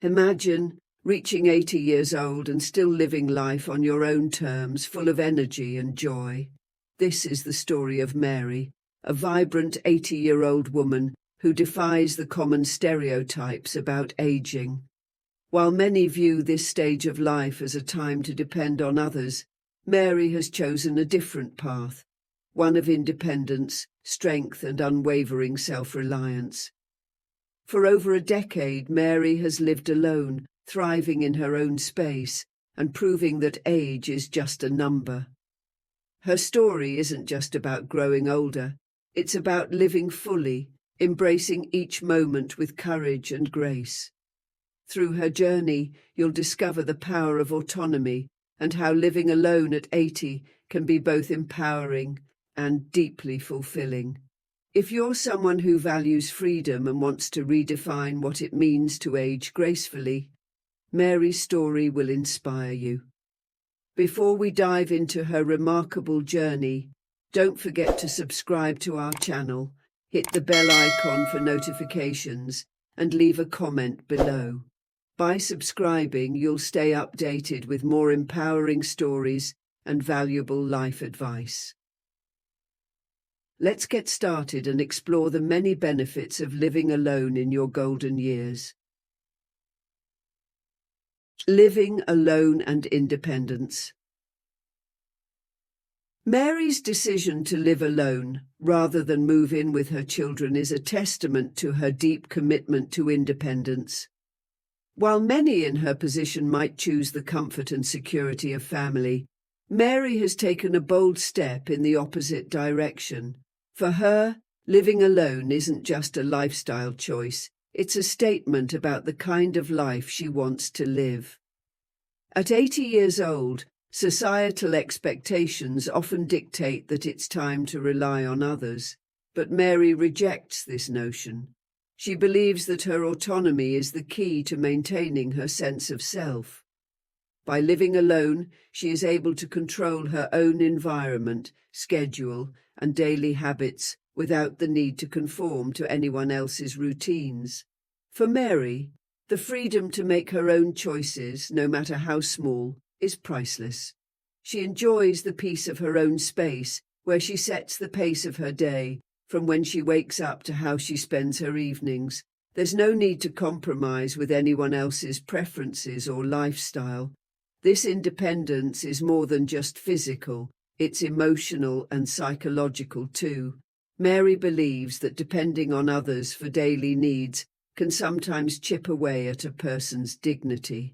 Imagine reaching 80 years old and still living life on your own terms, full of energy and joy. This is the story of Mary, a vibrant 80-year-old woman who defies the common stereotypes about aging. While many view this stage of life as a time to depend on others, Mary has chosen a different path, one of independence, strength, and unwavering self-reliance. For over a decade, Mary has lived alone, thriving in her own space, and proving that age is just a number. Her story isn't just about growing older, it's about living fully, embracing each moment with courage and grace. Through her journey, you'll discover the power of autonomy and how living alone at 80 can be both empowering and deeply fulfilling. If you're someone who values freedom and wants to redefine what it means to age gracefully, Mary's story will inspire you. Before we dive into her remarkable journey, don't forget to subscribe to our channel, hit the bell icon for notifications, and leave a comment below. By subscribing, you'll stay updated with more empowering stories and valuable life advice. Let's get started and explore the many benefits of living alone in your golden years. Living alone and independence. Mary's decision to live alone, rather than move in with her children, is a testament to her deep commitment to independence. While many in her position might choose the comfort and security of family, Mary has taken a bold step in the opposite direction. For her, living alone isn't just a lifestyle choice, it's a statement about the kind of life she wants to live. At 80 years old, societal expectations often dictate that it's time to rely on others, but Mary rejects this notion. She believes that her autonomy is the key to maintaining her sense of self. By living alone, she is able to control her own environment, schedule, and daily habits without the need to conform to anyone else's routines. For Mary, the freedom to make her own choices, no matter how small, is priceless. She enjoys the peace of her own space, where she sets the pace of her day, from when she wakes up to how she spends her evenings. There's no need to compromise with anyone else's preferences or lifestyle. This independence is more than just physical, it's emotional and psychological too. Mary believes that depending on others for daily needs can sometimes chip away at a person's dignity.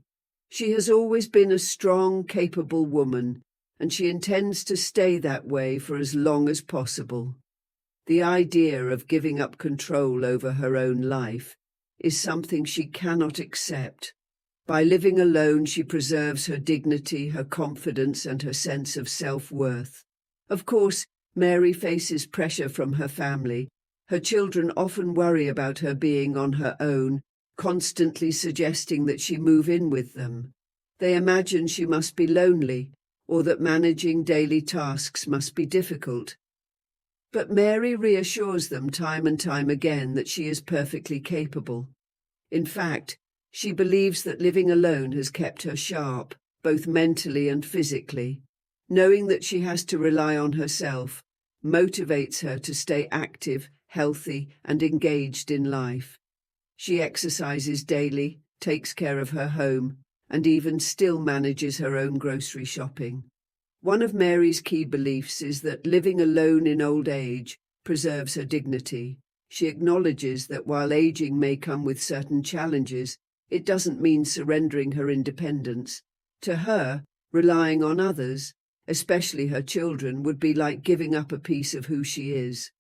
She has always been a strong, capable woman, and she intends to stay that way for as long as possible. The idea of giving up control over her own life is something she cannot accept. By living alone, she preserves her dignity, her confidence, and her sense of self-worth. Of course, Mary faces pressure from her family. Her children often worry about her being on her own, constantly suggesting that she move in with them. They imagine she must be lonely, or that managing daily tasks must be difficult. But Mary reassures them time and time again that she is perfectly capable. In fact, she believes that living alone has kept her sharp, both mentally and physically. Knowing that she has to rely on herself motivates her to stay active, healthy, and engaged in life. She exercises daily, takes care of her home, and even still manages her own grocery shopping. One of Mary's key beliefs is that living alone in old age preserves her dignity. She acknowledges that while aging may come with certain challenges, it doesn't mean surrendering her independence. To her, relying on others, especially her children, would be like giving up a piece of who she is.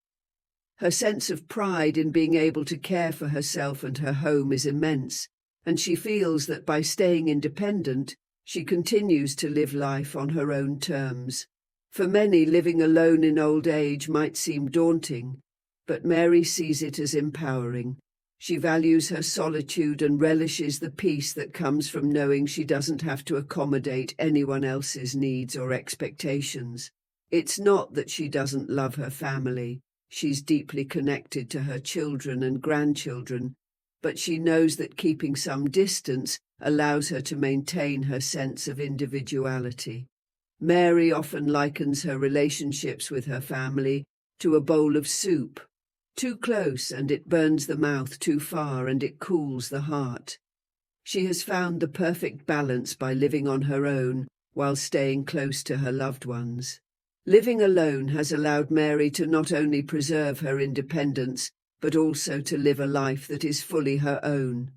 Her sense of pride in being able to care for herself and her home is immense, and she feels that by staying independent, she continues to live life on her own terms. For many, living alone in old age might seem daunting, but Mary sees it as empowering. She values her solitude and relishes the peace that comes from knowing she doesn't have to accommodate anyone else's needs or expectations. It's not that she doesn't love her family. She's deeply connected to her children and grandchildren, but she knows that keeping some distance allows her to maintain her sense of individuality. Mary often likens her relationships with her family to a bowl of soup. Too close and it burns the mouth, too far and it cools the heart. She has found the perfect balance by living on her own while staying close to her loved ones. Living alone has allowed Mary to not only preserve her independence, but also to live a life that is fully her own.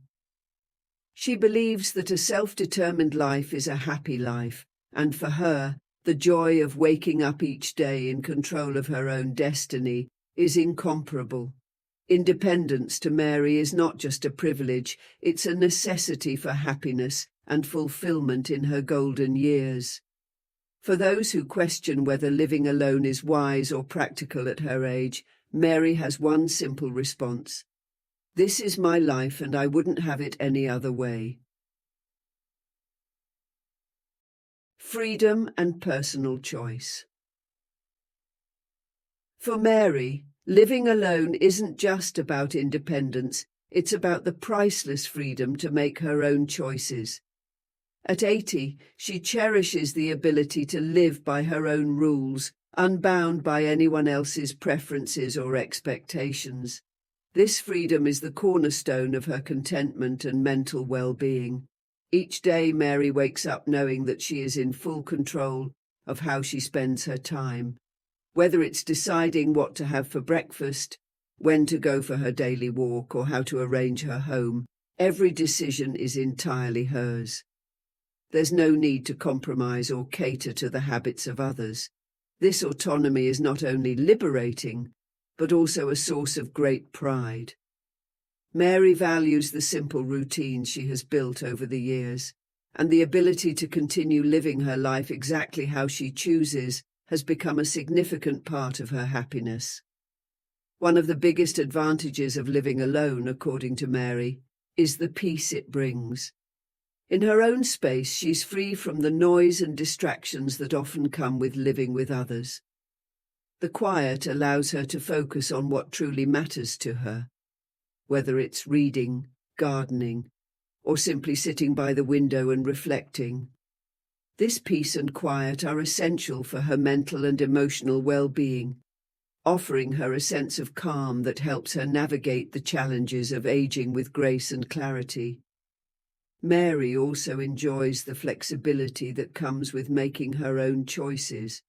She believes that a self-determined life is a happy life, and for her, the joy of waking up each day in control of her own destiny is incomparable. Independence to Mary is not just a privilege, it's a necessity for happiness and fulfillment in her golden years. For those who question whether living alone is wise or practical at her age, Mary has one simple response: "This is my life and I wouldn't have it any other way." Freedom and personal choice. For Mary, living alone isn't just about independence, it's about the priceless freedom to make her own choices. At 80, she cherishes the ability to live by her own rules, unbound by anyone else's preferences or expectations. This freedom is the cornerstone of her contentment and mental well-being. Each day, Mary wakes up knowing that she is in full control of how she spends her time. Whether it's deciding what to have for breakfast, when to go for her daily walk, or how to arrange her home, every decision is entirely hers. There's no need to compromise or cater to the habits of others. This autonomy is not only liberating, but also a source of great pride. Mary values the simple routines she has built over the years, and the ability to continue living her life exactly how she chooses has become a significant part of her happiness. One of the biggest advantages of living alone, according to Mary, is the peace it brings. In her own space, she's free from the noise and distractions that often come with living with others. The quiet allows her to focus on what truly matters to her, whether it's reading, gardening, or simply sitting by the window and reflecting. This peace and quiet are essential for her mental and emotional well-being, offering her a sense of calm that helps her navigate the challenges of aging with grace and clarity. Mary also enjoys the flexibility that comes with making her own choices.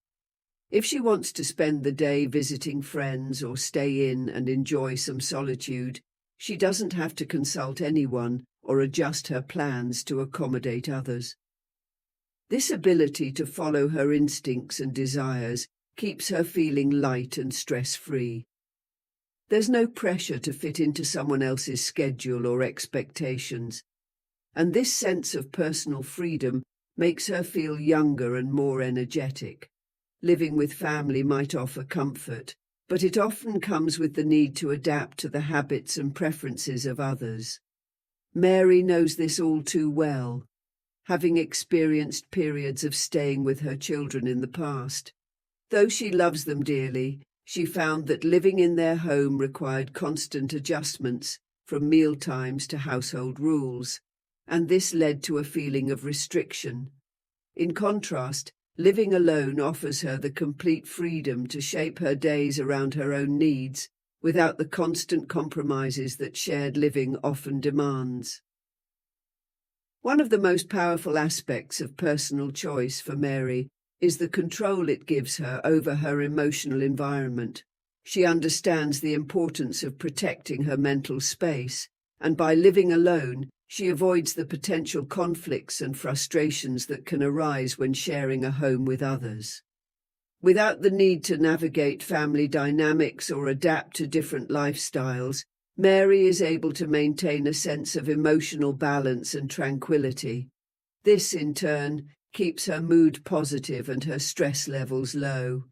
If she wants to spend the day visiting friends or stay in and enjoy some solitude, she doesn't have to consult anyone or adjust her plans to accommodate others. This ability to follow her instincts and desires keeps her feeling light and stress-free. There's no pressure to fit into someone else's schedule or expectations, and this sense of personal freedom makes her feel younger and more energetic. Living with family might offer comfort, but it often comes with the need to adapt to the habits and preferences of others. Mary knows this all too well, having experienced periods of staying with her children in the past. Though she loves them dearly, she found that living in their home required constant adjustments, from meal times to household rules, and this led to a feeling of restriction. In contrast, living alone offers her the complete freedom to shape her days around her own needs, without the constant compromises that shared living often demands. One of the most powerful aspects of personal choice for Mary is the control it gives her over her emotional environment. She understands the importance of protecting her mental space, and by living alone, she avoids the potential conflicts and frustrations that can arise when sharing a home with others. Without the need to navigate family dynamics or adapt to different lifestyles, Mary is able to maintain a sense of emotional balance and tranquility. This, in turn, keeps her mood positive and her stress levels low.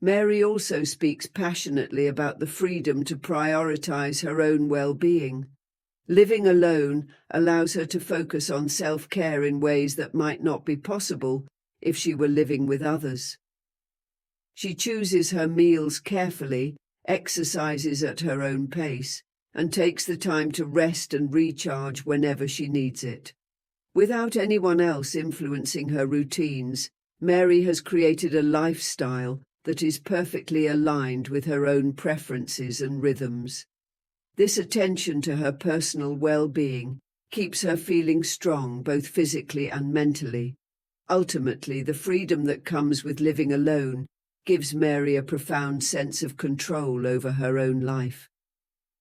Mary also speaks passionately about the freedom to prioritize her own well-being. Living alone allows her to focus on self-care in ways that might not be possible if she were living with others. She chooses her meals carefully, exercises at her own pace, and takes the time to rest and recharge whenever she needs it. Without anyone else influencing her routines, Mary has created a lifestyle that is perfectly aligned with her own preferences and rhythms. This attention to her personal well-being keeps her feeling strong both physically and mentally. Ultimately, the freedom that comes with living alone gives Mary a profound sense of control over her own life.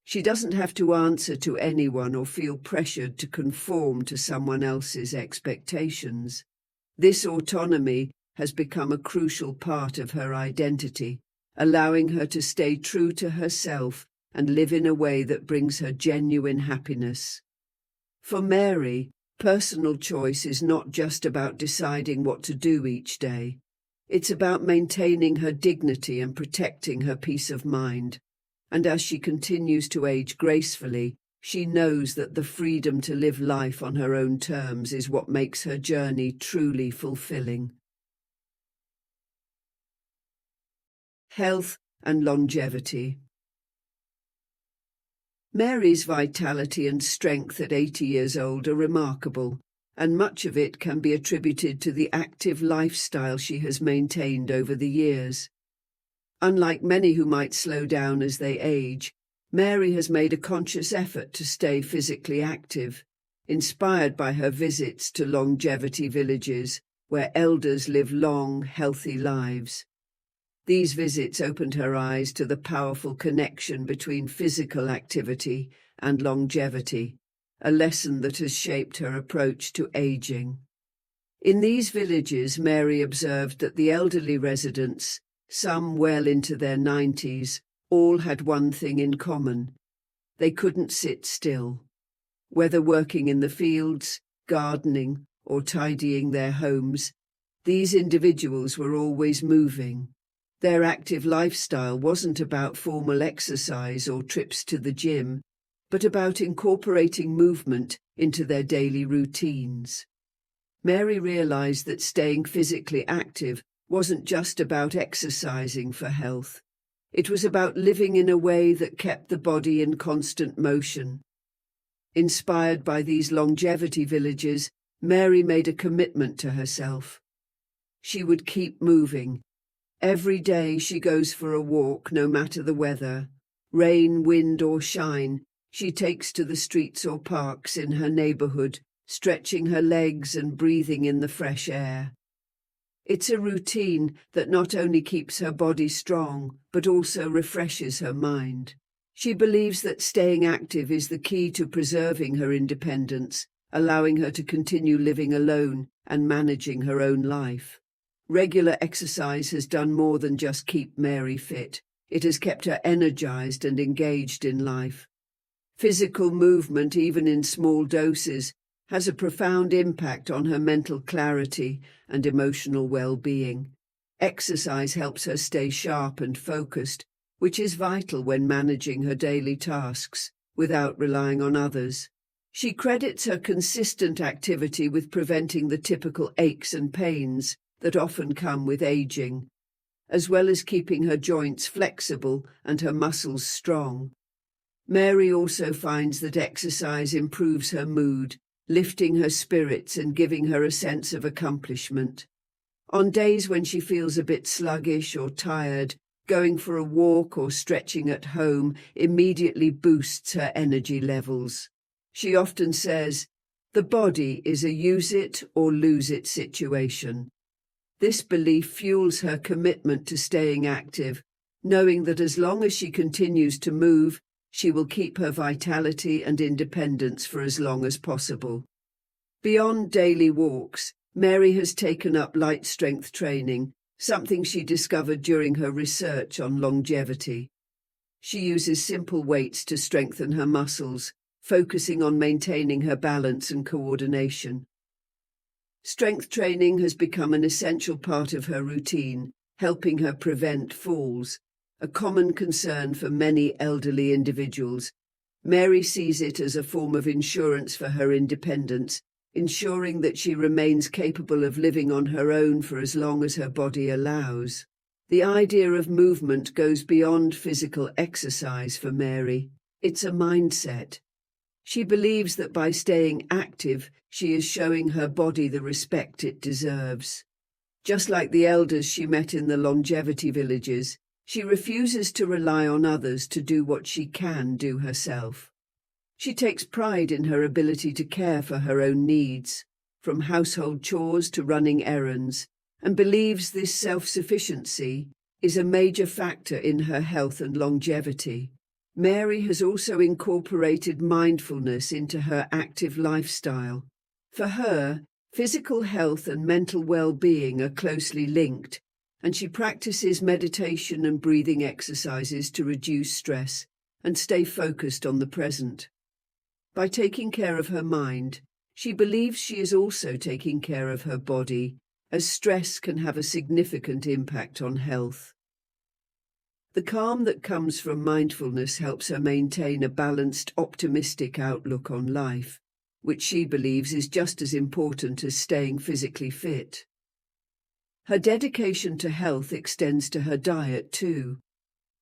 She doesn't have to answer to anyone or feel pressured to conform to someone else's expectations. This autonomy has become a crucial part of her identity, allowing her to stay true to herself and live in a way that brings her genuine happiness. For Mary, personal choice is not just about deciding what to do each day. It's about maintaining her dignity and protecting her peace of mind. And as she continues to age gracefully, she knows that the freedom to live life on her own terms is what makes her journey truly fulfilling. Health and longevity. Mary's vitality and strength at 80 years old are remarkable, and much of it can be attributed to the active lifestyle she has maintained over the years. Unlike many who might slow down as they age, Mary has made a conscious effort to stay physically active, inspired by her visits to longevity villages where elders live long, healthy lives. These visits opened her eyes to the powerful connection between physical activity and longevity, a lesson that has shaped her approach to aging. In these villages, Mary observed that the elderly residents, some well into their 90s, all had one thing in common: they couldn't sit still. Whether working in the fields, gardening, or tidying their homes, these individuals were always moving. Their active lifestyle wasn't about formal exercise or trips to the gym, but about incorporating movement into their daily routines. Mary realized that staying physically active wasn't just about exercising for health. It was about living in a way that kept the body in constant motion. Inspired by these longevity villages, Mary made a commitment to herself. She would keep moving. Every day she goes for a walk, no matter the weather. Rain, wind, or shine, she takes to the streets or parks in her neighborhood, stretching her legs and breathing in the fresh air. It's a routine that not only keeps her body strong, but also refreshes her mind. She believes that staying active is the key to preserving her independence, allowing her to continue living alone and managing her own life. Regular exercise has done more than just keep Mary fit. It has kept her energized and engaged in life. Physical movement, even in small doses, has a profound impact on her mental clarity and emotional well-being. Exercise helps her stay sharp and focused, which is vital when managing her daily tasks without relying on others. She credits her consistent activity with preventing the typical aches and pains that often come with aging, as well as keeping her joints flexible and her muscles strong. Mary also finds that exercise improves her mood, lifting her spirits and giving her a sense of accomplishment. On days when she feels a bit sluggish or tired, going for a walk or stretching at home immediately boosts her energy levels. She often says, "The body is a use it or lose it situation." This belief fuels her commitment to staying active, knowing that as long as she continues to move, she will keep her vitality and independence for as long as possible. Beyond daily walks, Mary has taken up light strength training, something she discovered during her research on longevity. She uses simple weights to strengthen her muscles, focusing on maintaining her balance and coordination. Strength training has become an essential part of her routine, helping her prevent falls, a common concern for many elderly individuals. Mary sees it as a form of insurance for her independence, ensuring that she remains capable of living on her own for as long as her body allows. The idea of movement goes beyond physical exercise for Mary. It's a mindset. She believes that by staying active, she is showing her body the respect it deserves. Just like the elders she met in the longevity villages, she refuses to rely on others to do what she can do herself. She takes pride in her ability to care for her own needs, from household chores to running errands, and believes this self-sufficiency is a major factor in her health and longevity. Mary has also incorporated mindfulness into her active lifestyle. For her, physical health and mental well-being are closely linked, and she practices meditation and breathing exercises to reduce stress and stay focused on the present. By taking care of her mind, she believes she is also taking care of her body, as stress can have a significant impact on health. The calm that comes from mindfulness helps her maintain a balanced, optimistic outlook on life, which she believes is just as important as staying physically fit. Her dedication to health extends to her diet too.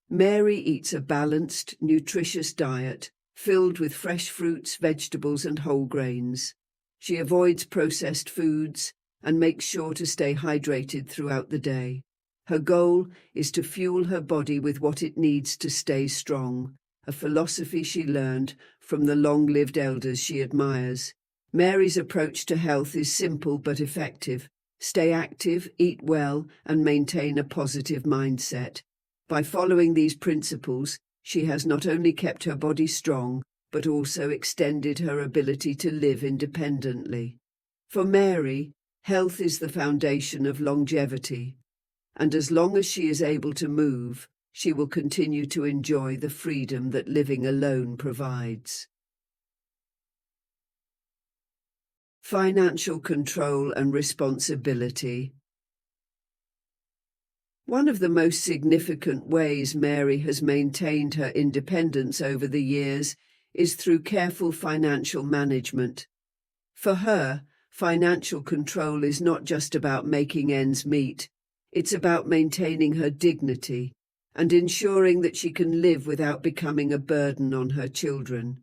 Mary eats a balanced, nutritious diet, filled with fresh fruits, vegetables, and whole grains. She avoids processed foods and makes sure to stay hydrated throughout the day. Her goal is to fuel her body with what it needs to stay strong, a philosophy she learned from the long-lived elders she admires. Mary's approach to health is simple but effective. Stay active, eat well, and maintain a positive mindset. By following these principles, she has not only kept her body strong, but also extended her ability to live independently. For Mary, health is the foundation of longevity, and as long as she is able to move, she will continue to enjoy the freedom that living alone provides. Financial control and responsibility. One of the most significant ways Mary has maintained her independence over the years is through careful financial management. For her, financial control is not just about making ends meet, it's about maintaining her dignity and ensuring that she can live without becoming a burden on her children.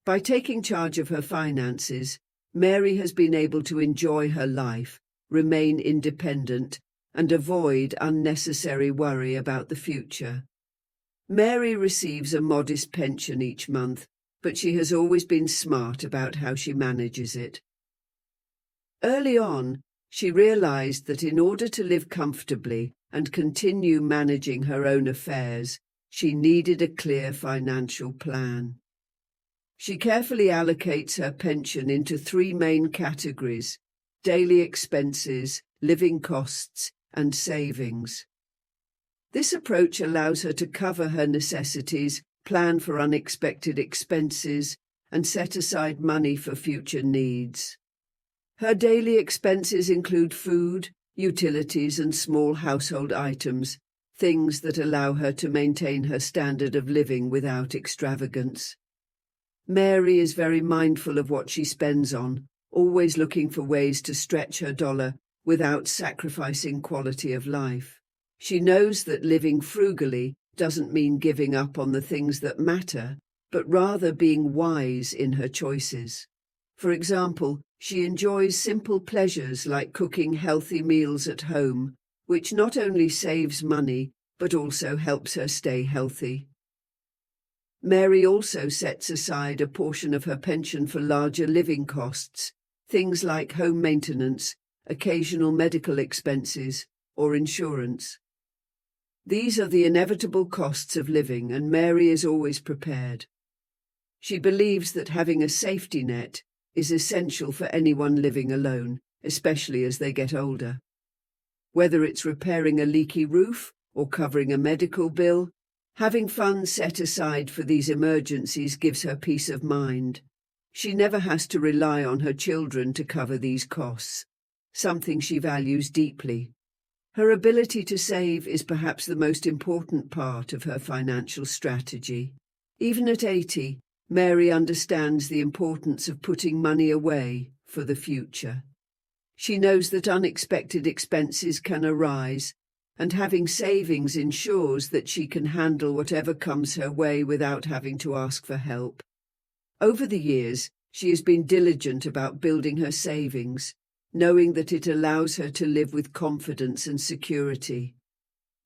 By taking charge of her finances, Mary has been able to enjoy her life, remain independent, and avoid unnecessary worry about the future. Mary receives a modest pension each month, but she has always been smart about how she manages it. Early on, she realized that in order to live comfortably and continue managing her own affairs, she needed a clear financial plan. She carefully allocates her pension into three main categories: daily expenses, living costs, and savings. This approach allows her to cover her necessities, plan for unexpected expenses, and set aside money for future needs. Her daily expenses include food, utilities, and small household items, things that allow her to maintain her standard of living without extravagance. Mary is very mindful of what she spends on, always looking for ways to stretch her dollar without sacrificing quality of life. She knows that living frugally doesn't mean giving up on the things that matter, but rather being wise in her choices. For example, she enjoys simple pleasures like cooking healthy meals at home, which not only saves money, but also helps her stay healthy. Mary also sets aside a portion of her pension for larger living costs, things like home maintenance, occasional medical expenses, or insurance. These are the inevitable costs of living, and Mary is always prepared. She believes that having a safety net is essential for anyone living alone, especially as they get older. Whether it's repairing a leaky roof or covering a medical bill, having funds set aside for these emergencies gives her peace of mind. She never has to rely on her children to cover these costs, something she values deeply. Her ability to save is perhaps the most important part of her financial strategy. Even at 80, Mary understands the importance of putting money away for the future. She knows that unexpected expenses can arise, and having savings ensures that she can handle whatever comes her way without having to ask for help. Over the years, she has been diligent about building her savings, knowing that it allows her to live with confidence and security.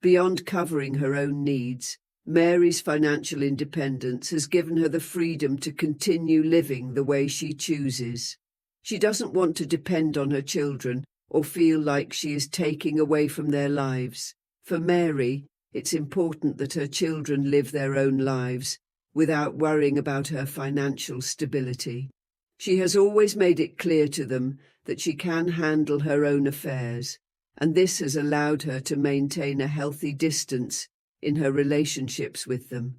Beyond covering her own needs, Mary's financial independence has given her the freedom to continue living the way she chooses. She doesn't want to depend on her children or feel like she is taking away from their lives. For Mary, it's important that her children live their own lives without worrying about her financial stability. She has always made it clear to them that she can handle her own affairs, and this has allowed her to maintain a healthy distance in her relationships with them.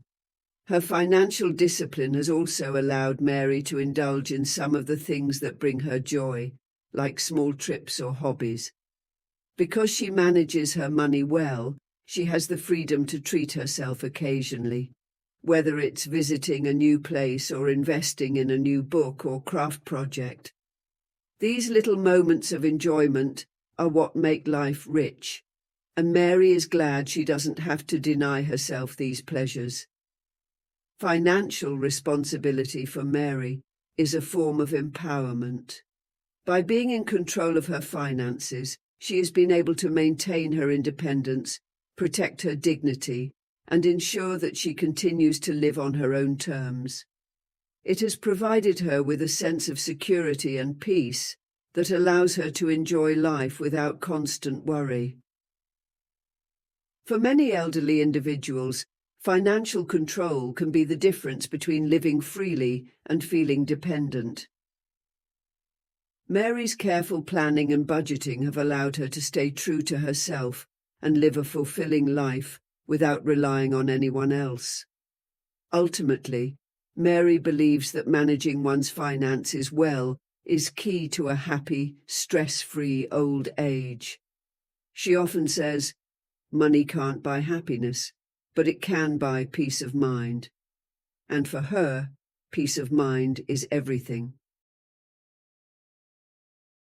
Her financial discipline has also allowed Mary to indulge in some of the things that bring her joy, like small trips or hobbies. Because she manages her money well, she has the freedom to treat herself occasionally, whether it's visiting a new place or investing in a new book or craft project. These little moments of enjoyment are what make life rich, and Mary is glad she doesn't have to deny herself these pleasures. Financial responsibility for Mary is a form of empowerment. By being in control of her finances, she has been able to maintain her independence, protect her dignity, and ensure that she continues to live on her own terms. It has provided her with a sense of security and peace that allows her to enjoy life without constant worry. For many elderly individuals, financial control can be the difference between living freely and feeling dependent. Mary's careful planning and budgeting have allowed her to stay true to herself and live a fulfilling life without relying on anyone else. Ultimately, Mary believes that managing one's finances well is key to a happy, stress-free old age. She often says, "Money can't buy happiness, but it can buy peace of mind." And for her, peace of mind is everything.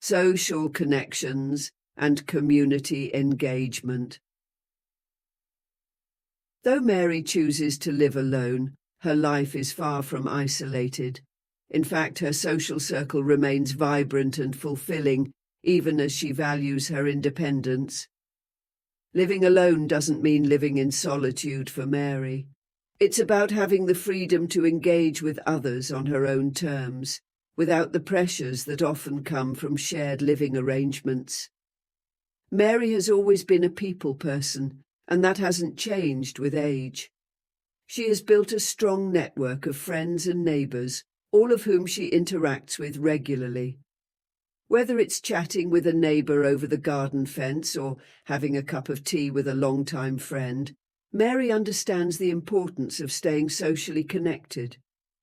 Social connections and community engagement. Though Mary chooses to live alone, her life is far from isolated. In fact, her social circle remains vibrant and fulfilling, even as she values her independence. Living alone doesn't mean living in solitude for Mary. It's about having the freedom to engage with others on her own terms, without the pressures that often come from shared living arrangements. Mary has always been a people person, and that hasn't changed with age. She has built a strong network of friends and neighbors, all of whom she interacts with regularly. Whether it's chatting with a neighbor over the garden fence or having a cup of tea with a longtime friend, Mary understands the importance of staying socially connected.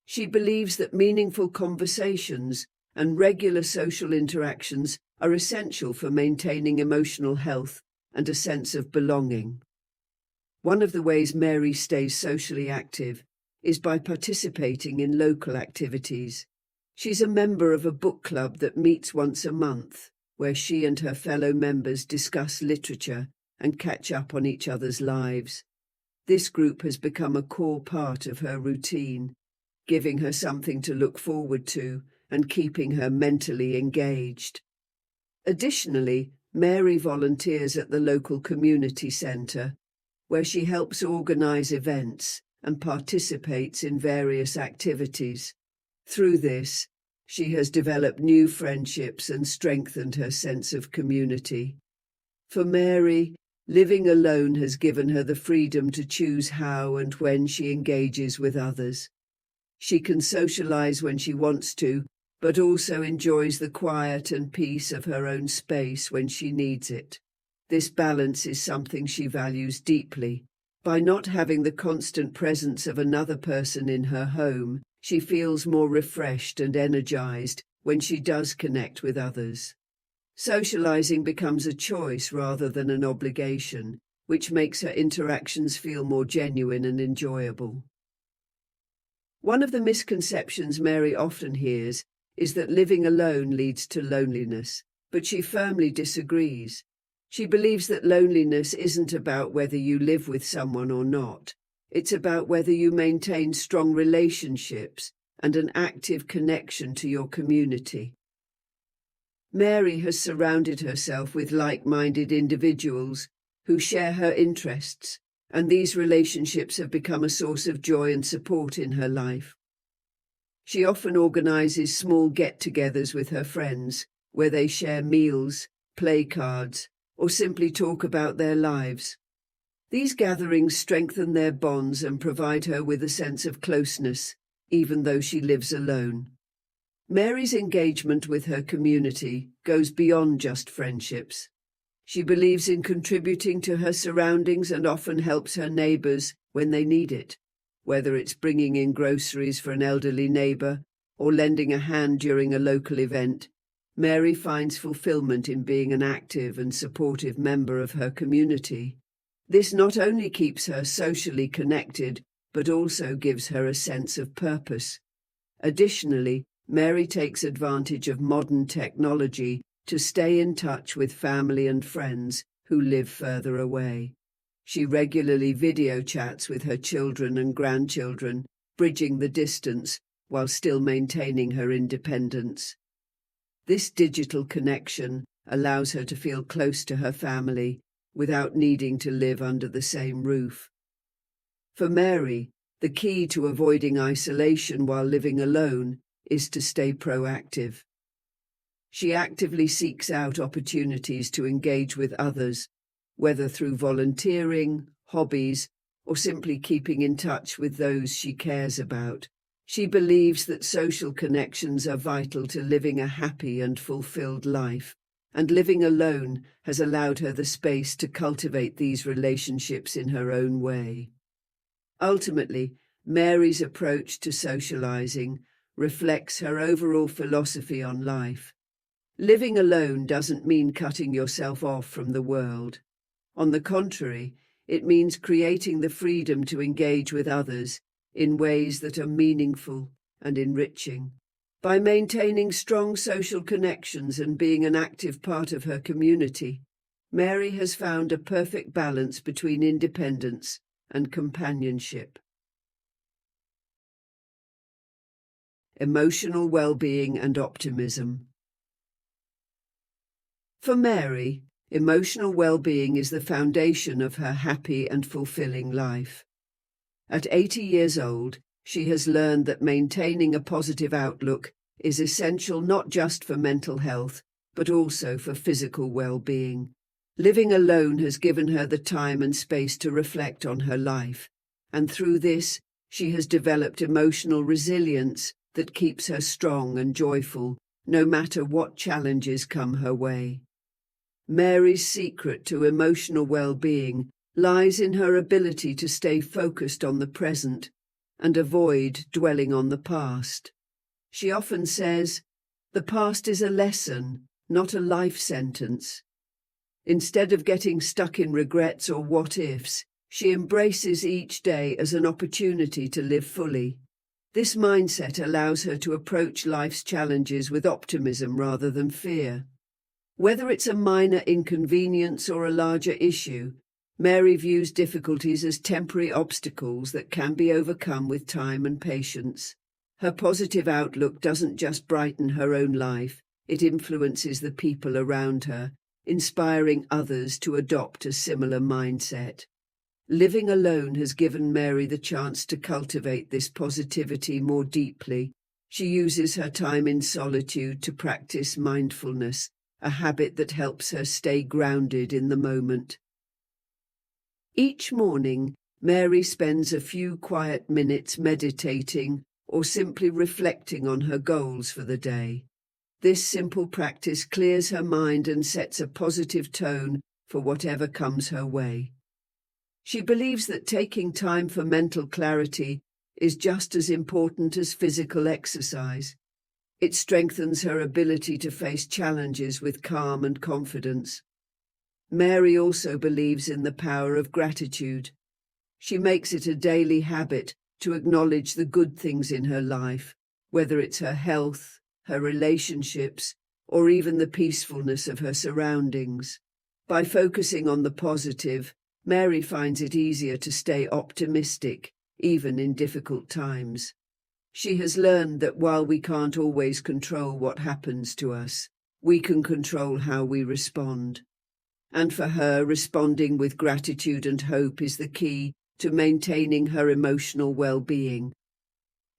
She believes that meaningful conversations and regular social interactions are essential for maintaining emotional health and a sense of belonging. One of the ways Mary stays socially active is by participating in local activities. She's a member of a book club that meets once a month, where she and her fellow members discuss literature and catch up on each other's lives. This group has become a core part of her routine, giving her something to look forward to and keeping her mentally engaged. Additionally, Mary volunteers at the local community centre, where she helps organise events and participates in various activities. Through this, she has developed new friendships and strengthened her sense of community. For Mary, living alone has given her the freedom to choose how and when she engages with others. She can socialize when she wants to, but also enjoys the quiet and peace of her own space when she needs it. This balance is something she values deeply. By not having the constant presence of another person in her home, she feels more refreshed and energized when she does connect with others. Socializing becomes a choice rather than an obligation, which makes her interactions feel more genuine and enjoyable. One of the misconceptions Mary often hears is that living alone leads to loneliness, but she firmly disagrees. She believes that loneliness isn't about whether you live with someone or not. It's about whether you maintain strong relationships and an active connection to your community. Mary has surrounded herself with like-minded individuals who share her interests, and these relationships have become a source of joy and support in her life. She often organizes small get-togethers with her friends, where they share meals, play cards, or simply talk about their lives. These gatherings strengthen their bonds and provide her with a sense of closeness, even though she lives alone. Mary's engagement with her community goes beyond just friendships. She believes in contributing to her surroundings and often helps her neighbors when they need it, whether it's bringing in groceries for an elderly neighbor or lending a hand during a local event. Mary finds fulfillment in being an active and supportive member of her community. This not only keeps her socially connected, but also gives her a sense of purpose. Additionally, Mary takes advantage of modern technology to stay in touch with family and friends who live further away. She regularly video chats with her children and grandchildren, bridging the distance while still maintaining her independence. This digital connection allows her to feel close to her family without needing to live under the same roof. For Mary, the key to avoiding isolation while living alone is to stay proactive. She actively seeks out opportunities to engage with others, whether through volunteering, hobbies, or simply keeping in touch with those she cares about. She believes that social connections are vital to living a happy and fulfilled life, and living alone has allowed her the space to cultivate these relationships in her own way. Ultimately, Mary's approach to socializing reflects her overall philosophy on life. Living alone doesn't mean cutting yourself off from the world. On the contrary, it means creating the freedom to engage with others in ways that are meaningful and enriching. By maintaining strong social connections and being an active part of her community, Mary has found a perfect balance between independence and companionship. Emotional well-being and optimism. For Mary, emotional well-being is the foundation of her happy and fulfilling life. At 80 years old, she has learned that maintaining a positive outlook is essential not just for mental health, but also for physical well-being. Living alone has given her the time and space to reflect on her life, and through this, she has developed emotional resilience that keeps her strong and joyful, no matter what challenges come her way. Mary's secret to emotional well-being lies in her ability to stay focused on the present and avoid dwelling on the past. She often says, "The past is a lesson, not a life sentence." Instead of getting stuck in regrets or what-ifs, she embraces each day as an opportunity to live fully. This mindset allows her to approach life's challenges with optimism rather than fear. Whether it's a minor inconvenience or a larger issue, Mary views difficulties as temporary obstacles that can be overcome with time and patience. Her positive outlook doesn't just brighten her own life, it influences the people around her, inspiring others to adopt a similar mindset. Living alone has given Mary the chance to cultivate this positivity more deeply. She uses her time in solitude to practice mindfulness, a habit that helps her stay grounded in the moment. Each morning, Mary spends a few quiet minutes meditating or simply reflecting on her goals for the day. This simple practice clears her mind and sets a positive tone for whatever comes her way. She believes that taking time for mental clarity is just as important as physical exercise. It strengthens her ability to face challenges with calm and confidence. Mary also believes in the power of gratitude. She makes it a daily habit to acknowledge the good things in her life, whether it's her health, her relationships, or even the peacefulness of her surroundings. By focusing on the positive, Mary finds it easier to stay optimistic, even in difficult times. She has learned that while we can't always control what happens to us, we can control how we respond. And for her, responding with gratitude and hope is the key to maintaining her emotional well-being.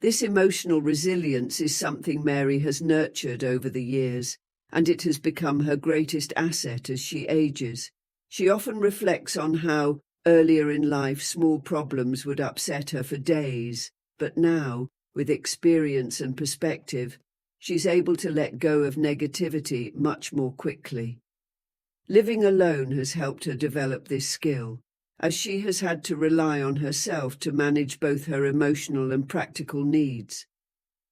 This emotional resilience is something Mary has nurtured over the years, and it has become her greatest asset as she ages. She often reflects on how, earlier in life, small problems would upset her for days, but now, with experience and perspective, she's able to let go of negativity much more quickly. Living alone has helped her develop this skill, as she has had to rely on herself to manage both her emotional and practical needs.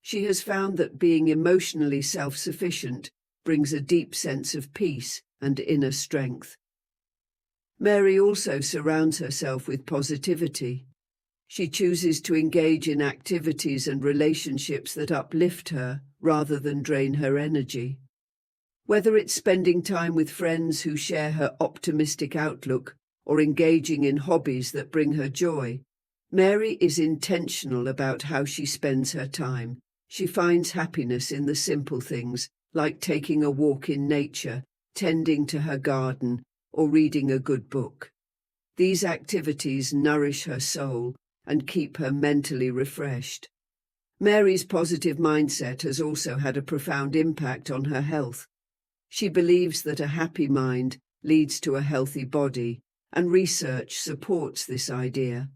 She has found that being emotionally self-sufficient brings a deep sense of peace and inner strength. Mary also surrounds herself with positivity. She chooses to engage in activities and relationships that uplift her rather than drain her energy. Whether it's spending time with friends who share her optimistic outlook or engaging in hobbies that bring her joy, Mary is intentional about how she spends her time. She finds happiness in the simple things, like taking a walk in nature, tending to her garden, or reading a good book. These activities nourish her soul and keep her mentally refreshed. Mary's positive mindset has also had a profound impact on her health. She believes that a happy mind leads to a healthy body, and research supports this idea.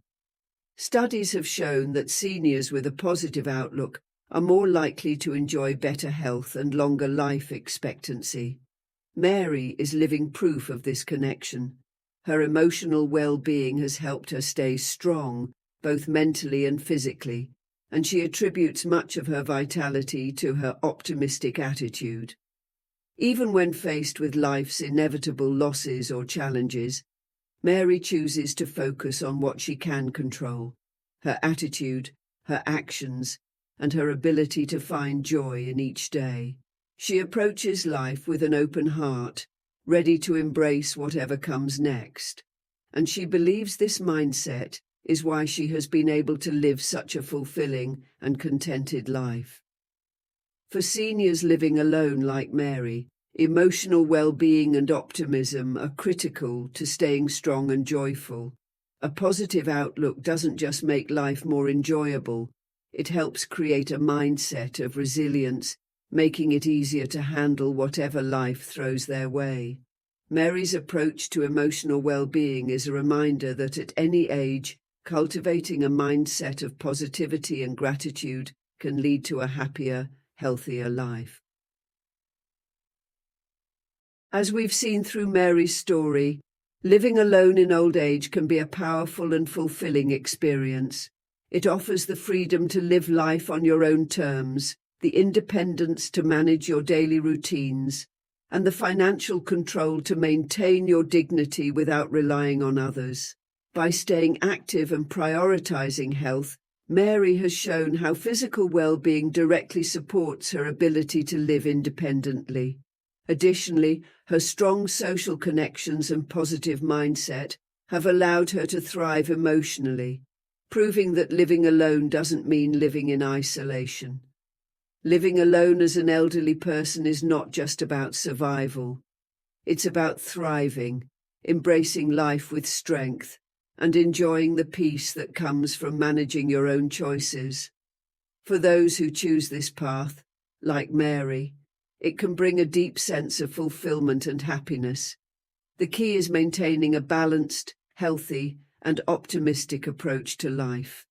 Studies have shown that seniors with a positive outlook are more likely to enjoy better health and longer life expectancy. Mary is living proof of this connection. Her emotional well-being has helped her stay strong, both mentally and physically, and she attributes much of her vitality to her optimistic attitude. Even when faced with life's inevitable losses or challenges, Mary chooses to focus on what she can control: her attitude, her actions, and her ability to find joy in each day. She approaches life with an open heart, ready to embrace whatever comes next. And she believes this mindset is why she has been able to live such a fulfilling and contented life. For seniors living alone like Mary, emotional well-being and optimism are critical to staying strong and joyful. A positive outlook doesn't just make life more enjoyable, it helps create a mindset of resilience, making it easier to handle whatever life throws their way. Mary's approach to emotional well-being is a reminder that at any age, cultivating a mindset of positivity and gratitude can lead to a happier, healthier life. As we've seen through Mary's story, living alone in old age can be a powerful and fulfilling experience. It offers the freedom to live life on your own terms, the independence to manage your daily routines, and the financial control to maintain your dignity without relying on others. By staying active and prioritizing health, Mary has shown how physical well-being directly supports her ability to live independently. Additionally, her strong social connections and positive mindset have allowed her to thrive emotionally, proving that living alone doesn't mean living in isolation. Living alone as an elderly person is not just about survival. It's about thriving, embracing life with strength, and enjoying the peace that comes from managing your own choices. For those who choose this path, like Mary, it can bring a deep sense of fulfillment and happiness. The key is maintaining a balanced, healthy, and optimistic approach to life.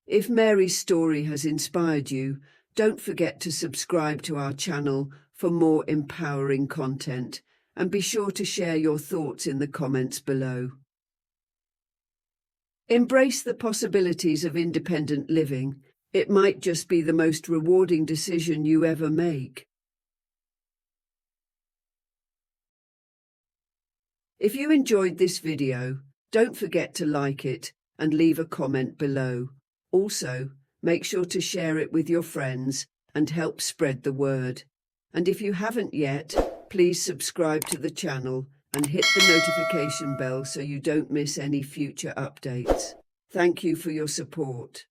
If Mary's story has inspired you, don't forget to subscribe to our channel for more empowering content, and be sure to share your thoughts in the comments below. Embrace the possibilities of independent living. It might just be the most rewarding decision you ever make. If you enjoyed this video, don't forget to like it and leave a comment below. Also, make sure to share it with your friends and help spread the word. And if you haven't yet, please subscribe to the channel and hit the notification bell so you don't miss any future updates. Thank you for your support.